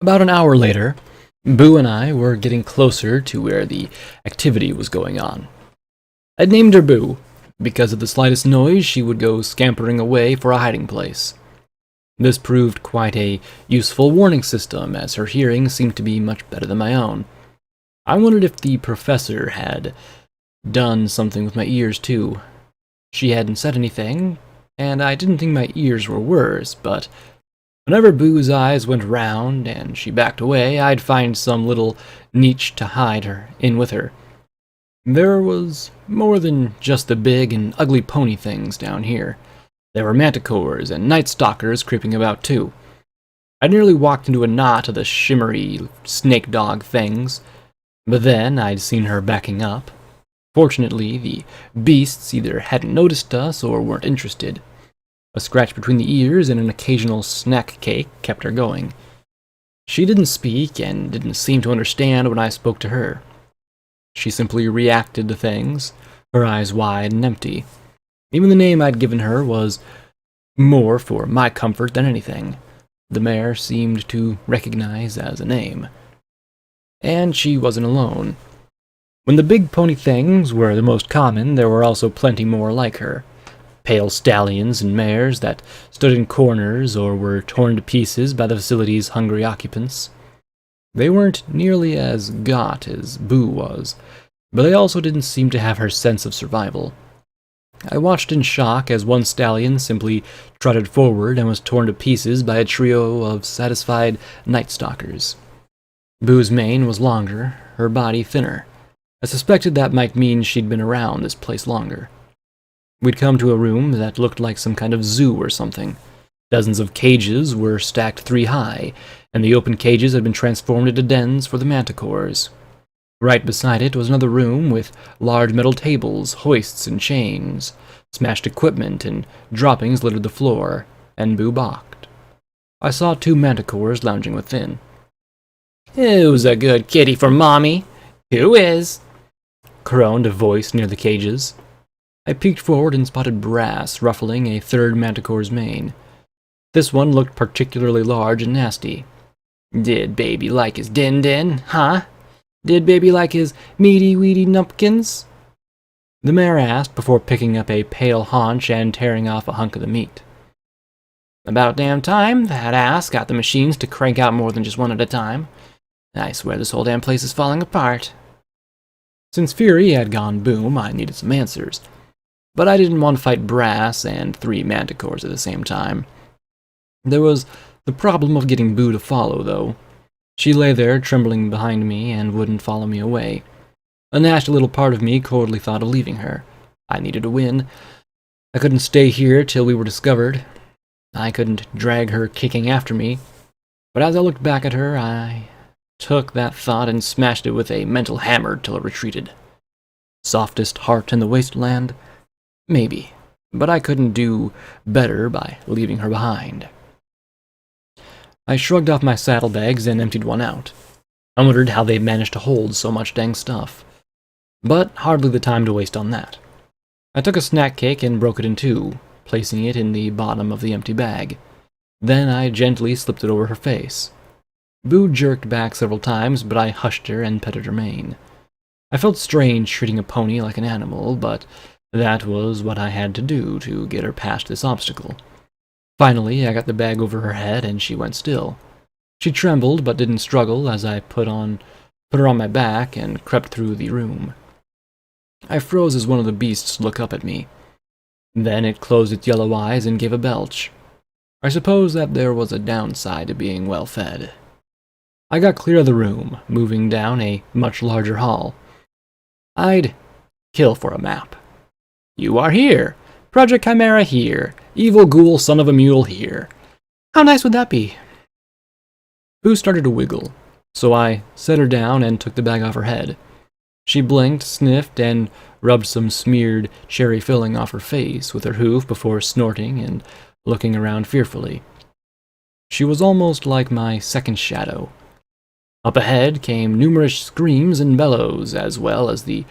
About an hour later, Boo and I were getting closer to where the activity was going on. I'd named her Boo, because of the slightest noise she would go scampering away for a hiding place. This proved quite a useful warning system, as her hearing seemed to be much better than my own. I wondered if the professor had done something with my ears too. She hadn't said anything, and I didn't think my ears were worse, but whenever Boo's eyes went round and she backed away, I'd find some little niche to hide her in with her. There was more than just the big and ugly pony things down here. There were manticores and night stalkers creeping about too. I nearly walked into a knot of the shimmery snake dog things, but then I'd seen her backing up. Fortunately, the beasts either hadn't noticed us or weren't interested. A scratch between the ears and an occasional snack cake kept her going. She didn't speak and didn't seem to understand when I spoke to her. She simply reacted to things, her eyes wide and empty. Even the name I'd given her was more for my comfort than anything. The mare seemed to recognize as a name. And she wasn't alone. When the big pony things were the most common, there were also plenty more like her. Pale stallions and mares that stood in corners or were torn to pieces by the facility's hungry occupants. They weren't nearly as gaunt as Boo was, but they also didn't seem to have her sense of survival. I watched in shock as one stallion simply trotted forward and was torn to pieces by a trio of satisfied night stalkers. Boo's mane was longer, her body thinner. I suspected that might mean she'd been around this place longer. We'd come to a room that looked like some kind of zoo or something. Dozens of cages were stacked 3 high, and the open cages had been transformed into dens for the manticores. Right beside it was another room with large metal tables, hoists, and chains. Smashed equipment and droppings littered the floor, and Boo balked. I saw 2 manticores lounging within. "Who's a good kitty for Mommy? Who is?" Groaned a voice near the cages. I peeked forward and spotted Brass ruffling a third manticore's mane. This one looked particularly large and nasty. "Did baby like his din-din, huh? Did baby like his meaty-weedy numpkins?" The mare asked before picking up a pale haunch and tearing off a hunk of the meat. "About damn time that ass got the machines to crank out more than just one at a time. I swear this whole damn place is falling apart." Since Fury had gone boom, I needed some answers. But I didn't want to fight Brass and 3 manticores at the same time. There was the problem of getting Boo to follow, though. She lay there trembling behind me and wouldn't follow me away. A nasty little part of me coldly thought of leaving her. I needed a win. I couldn't stay here till we were discovered. I couldn't drag her kicking after me. But as I looked back at her, I took that thought and smashed it with a mental hammer till it retreated. Softest heart in the wasteland? Maybe, but I couldn't do better by leaving her behind. I shrugged off my saddlebags and emptied one out. I wondered how they managed to hold so much dang stuff. But hardly the time to waste on that. I took a snack cake and broke it in 2, placing it in the bottom of the empty bag. Then I gently slipped it over her face. Boo jerked back several times, but I hushed her and petted her mane. I felt strange treating a pony like an animal, but that was what I had to do to get her past this obstacle. Finally, I got the bag over her head and she went still. She trembled but didn't struggle as I put her on my back and crept through the room. I froze as one of the beasts looked up at me. Then it closed its yellow eyes and gave a belch. I suppose that there was a downside to being well fed. I got clear of the room, moving down a much larger hall. I'd kill for a map. "You are here. Project Chimera here. Evil ghoul son of a mule here. How nice would that be?" Boo started to wiggle, so I set her down and took the bag off her head. She blinked, sniffed, and rubbed some smeared cherry filling off her face with her hoof before snorting and looking around fearfully. She was almost like my second shadow. Up ahead came numerous screams and bellows, as well as the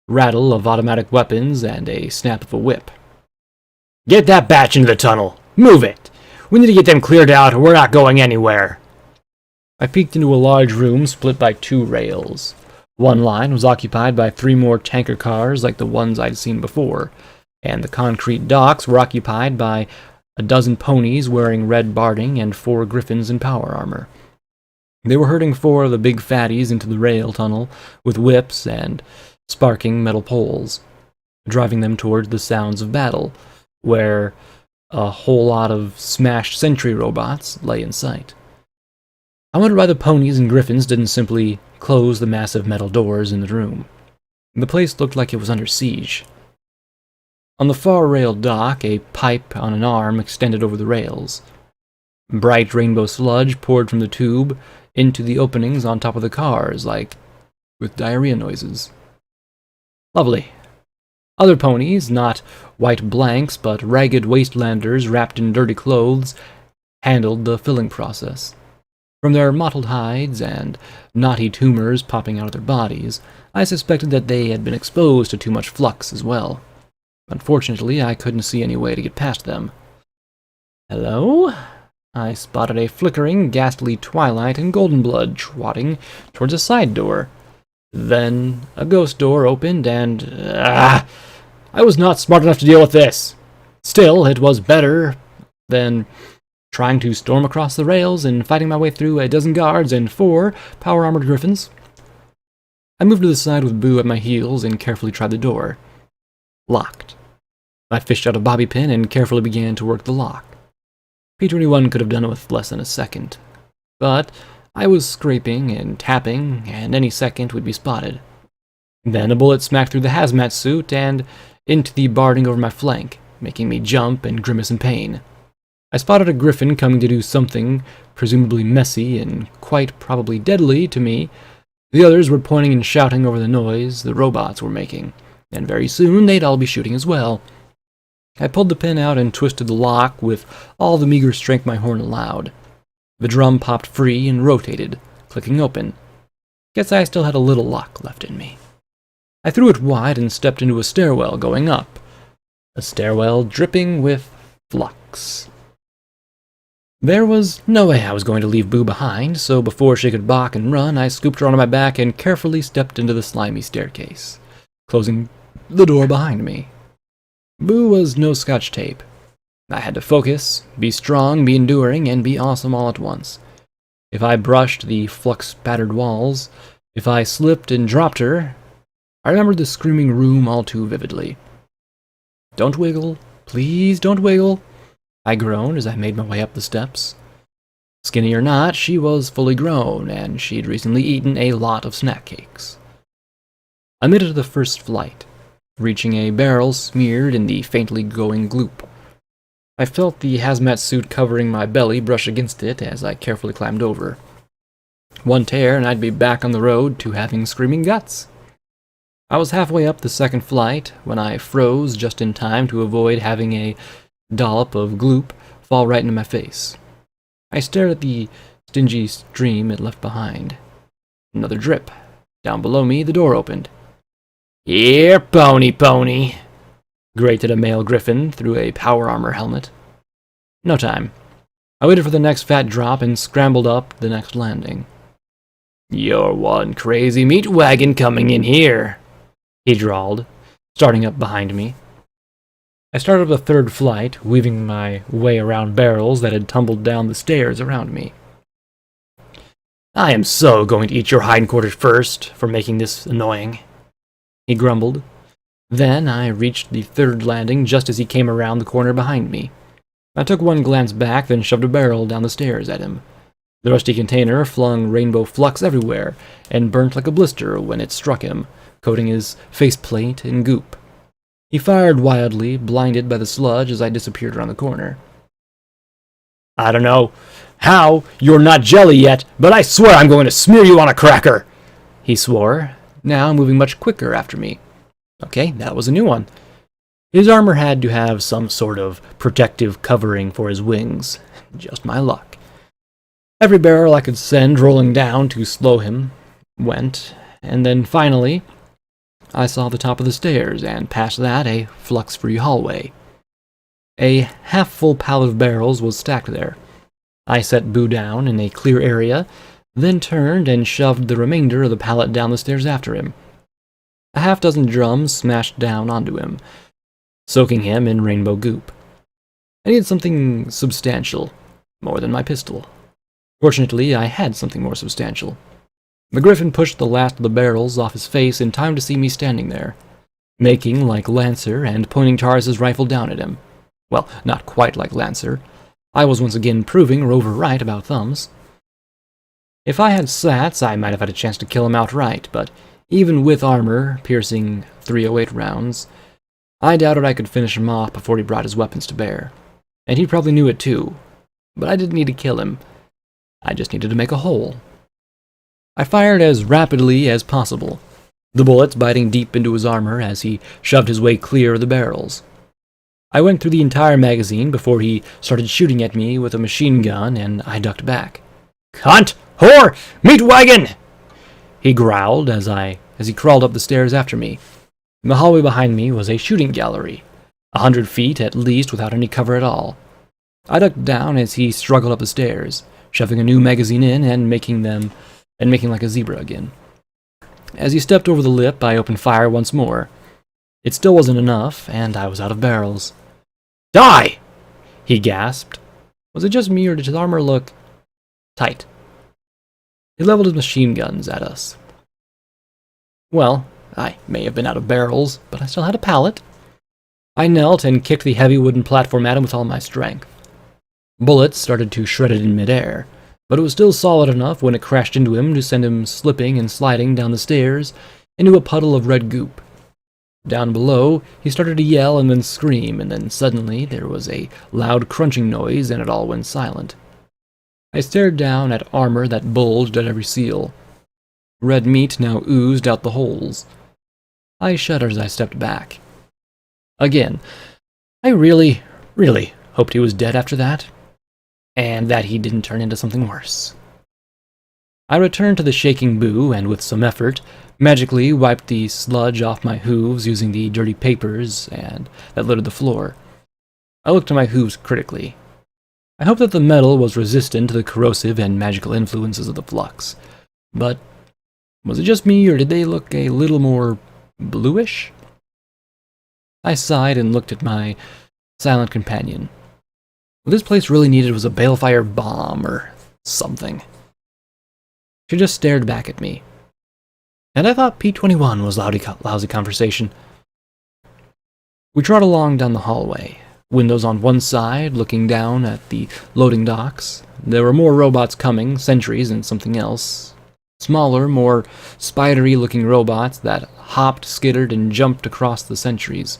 rattle of automatic weapons and a snap of a whip. "Get that batch into the tunnel! Move it! We need to get them cleared out or we're not going anywhere!" I peeked into a large room split by 2 rails. One line was occupied by 3 more tanker cars like the ones I'd seen before, and the concrete docks were occupied by a dozen ponies wearing red barding and 4 griffins in power armor. They were herding 4 of the big fatties into the rail tunnel with whips and sparking metal poles, driving them towards the sounds of battle, where a whole lot of smashed sentry robots lay in sight. I wondered why the ponies and griffins didn't simply close the massive metal doors in the room. The place looked like it was under siege. On the far rail dock, a pipe on an arm extended over the rails. Bright rainbow sludge poured from the tube into the openings on top of the cars, like with diarrhea noises. Lovely. Other ponies, not white blanks but ragged wastelanders wrapped in dirty clothes, handled the filling process. From their mottled hides and knotty tumors popping out of their bodies, I suspected that they had been exposed to too much flux as well. Unfortunately, I couldn't see any way to get past them. Hello? I spotted a flickering, ghastly twilight and golden blood trotting towards a side door. Then a ghost door opened and... I was not smart enough to deal with this. Still, it was better than trying to storm across the rails and fighting my way through a dozen guards and 4 power-armored griffins. I moved to the side with Boo at my heels and carefully tried the door. Locked. I fished out a bobby pin and carefully began to work the lock. P-21 could have done it with less than a second, but I was scraping and tapping, and any second would be spotted. Then a bullet smacked through the hazmat suit and into the barding over my flank, making me jump and grimace in pain. I spotted a griffin coming to do something presumably messy and quite probably deadly to me. The others were pointing and shouting over the noise the robots were making, and very soon they'd all be shooting as well. I pulled the pin out and twisted the lock with all the meager strength my horn allowed. The drum popped free and rotated, clicking open. Guess I still had a little luck left in me. I threw it wide and stepped into a stairwell going up. A stairwell dripping with flux. There was no way I was going to leave Boo behind, so before she could balk and run, I scooped her onto my back and carefully stepped into the slimy staircase, closing the door behind me. Boo was no scotch tape. I had to focus, be strong, be enduring, and be awesome all at once. If I brushed the flux-spattered walls, if I slipped and dropped her, I remembered the screaming room all too vividly. "Don't wiggle. Please don't wiggle," I groaned as I made my way up the steps. Skinny or not, she was fully grown, and she'd recently eaten a lot of snack cakes. I made it to the first flight, reaching a barrel smeared in the faintly glowing gloop. I felt the hazmat suit covering my belly brush against it as I carefully climbed over. One tear and I'd be back on the road to having screaming guts. I was halfway up the second flight when I froze just in time to avoid having a dollop of gloop fall right into my face. I stared at the stingy stream it left behind. Another drip. Down below me, the door opened. "Here, pony," grated a male griffin through a power armor helmet. No time. I waited for the next fat drop and scrambled up the next landing. "You're one crazy meat wagon coming in here," he drawled, starting up behind me. I started the third flight, weaving my way around barrels that had tumbled down the stairs around me. "I am so going to eat your hindquarters first for making this annoying," he grumbled. Then I reached the third landing just as he came around the corner behind me. I took one glance back, then shoved a barrel down the stairs at him. The rusty container flung rainbow flux everywhere, and burnt like a blister when it struck him, coating his faceplate in goop. He fired wildly, blinded by the sludge as I disappeared around the corner. "I don't know how you're not jelly yet, but I swear I'm going to smear you on a cracker," he swore, now moving much quicker after me. Okay, that was a new one. His armor had to have some sort of protective covering for his wings. Just my luck. Every barrel I could send rolling down to slow him went, and then finally I saw the top of the stairs, and past that a flux-free hallway. A half-full pallet of barrels was stacked there. I set Boo down in a clear area, then turned and shoved the remainder of the pallet down the stairs after him. A half-dozen drums smashed down onto him, soaking him in rainbow goop. I needed something substantial, more than my pistol. Fortunately, I had something more substantial. The griffin pushed the last of the barrels off his face in time to see me standing there, making like Lancer and pointing Taurus's rifle down at him. Well, not quite like Lancer. I was once again proving Rover right about thumbs. If I had slats, I might have had a chance to kill him outright, but even with armor piercing 308 rounds, I doubted I could finish him off before he brought his weapons to bear. And he probably knew it too. But I didn't need to kill him. I just needed to make a hole. I fired as rapidly as possible, the bullets biting deep into his armor as he shoved his way clear of the barrels. I went through the entire magazine before he started shooting at me with a machine gun, and I ducked back. "Cunt! Whore! Meat wagon!" he growled as he crawled up the stairs after me. In the hallway behind me was a shooting gallery, 100 feet at least without any cover at all. I ducked down as he struggled up the stairs, shoving a new magazine in and making like a zebra again. As he stepped over the lip, I opened fire once more. It still wasn't enough, and I was out of barrels. "Die!" he gasped. Was it just me, or did his armor look tight? He leveled his machine guns at us. Well, I may have been out of barrels, but I still had a pallet. I knelt and kicked the heavy wooden platform at him with all my strength. Bullets started to shred it in midair, but it was still solid enough when it crashed into him to send him slipping and sliding down the stairs into a puddle of red goop. Down below, he started to yell and then scream, and then suddenly there was a loud crunching noise and it all went silent. I stared down at armor that bulged at every seal. Red meat now oozed out the holes. I shuddered as I stepped back. Again, I really hoped he was dead after that, and that he didn't turn into something worse. I returned to the shaking Boo, and with some effort, magically wiped the sludge off my hooves using the dirty papers that littered the floor. I looked at my hooves critically. I hoped that the metal was resistant to the corrosive and magical influences of the flux, but was it just me, or did they look a little more bluish? I sighed and looked at my silent companion. What this place really needed was a balefire bomb or something. She just stared back at me. And I thought P-21 was lousy conversation. We trod along down the hallway, windows on one side looking down at the loading docks. There were more robots coming, sentries and something else. Smaller, more spidery-looking robots that hopped, skittered, and jumped across the sentries.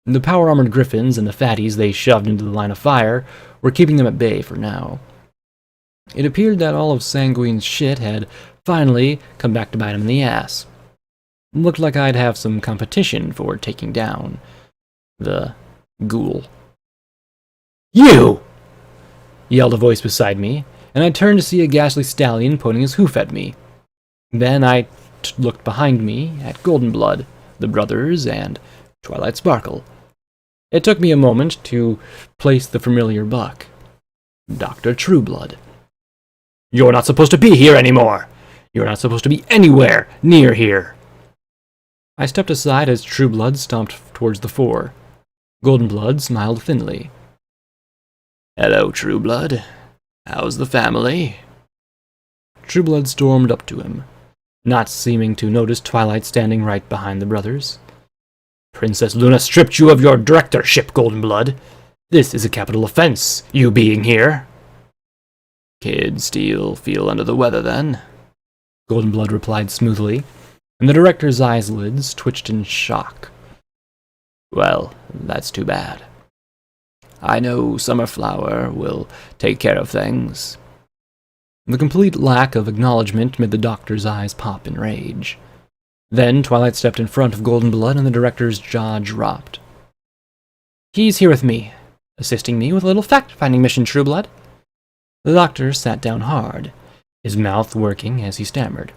The power-armored griffins and the fatties they shoved into the line of fire were keeping them at bay for now. It appeared that all of Sanguine's shit had finally come back to bite him in the ass. It looked like I'd have some competition for taking down the ghoul. "You!" yelled a voice beside me, and I turned to see a ghastly stallion pointing his hoof at me. Then I looked behind me at Golden Blood, the brothers, and Twilight Sparkle. It took me a moment to place the familiar buck, Dr. Trueblood. "You're not supposed to be here anymore! You're not supposed to be anywhere near here!" I stepped aside as Trueblood stomped towards the fore. Golden Blood smiled thinly. "Hello, Trueblood. How's the family?" Trueblood stormed up to him, not seeming to notice Twilight standing right behind the brothers. "Princess Luna stripped you of your directorship, Golden Blood. This is a capital offense, you being here." "Kid still feel under the weather, then?" Golden Blood replied smoothly, and the director's eyelids twitched in shock. "Well, that's too bad. I know Summerflower will take care of things." The complete lack of acknowledgement made the doctor's eyes pop in rage. Then Twilight stepped in front of Golden Blood, and the director's jaw dropped. "He's here with me, assisting me with a little fact-finding mission, Trueblood." The doctor sat down hard, his mouth working as he stammered.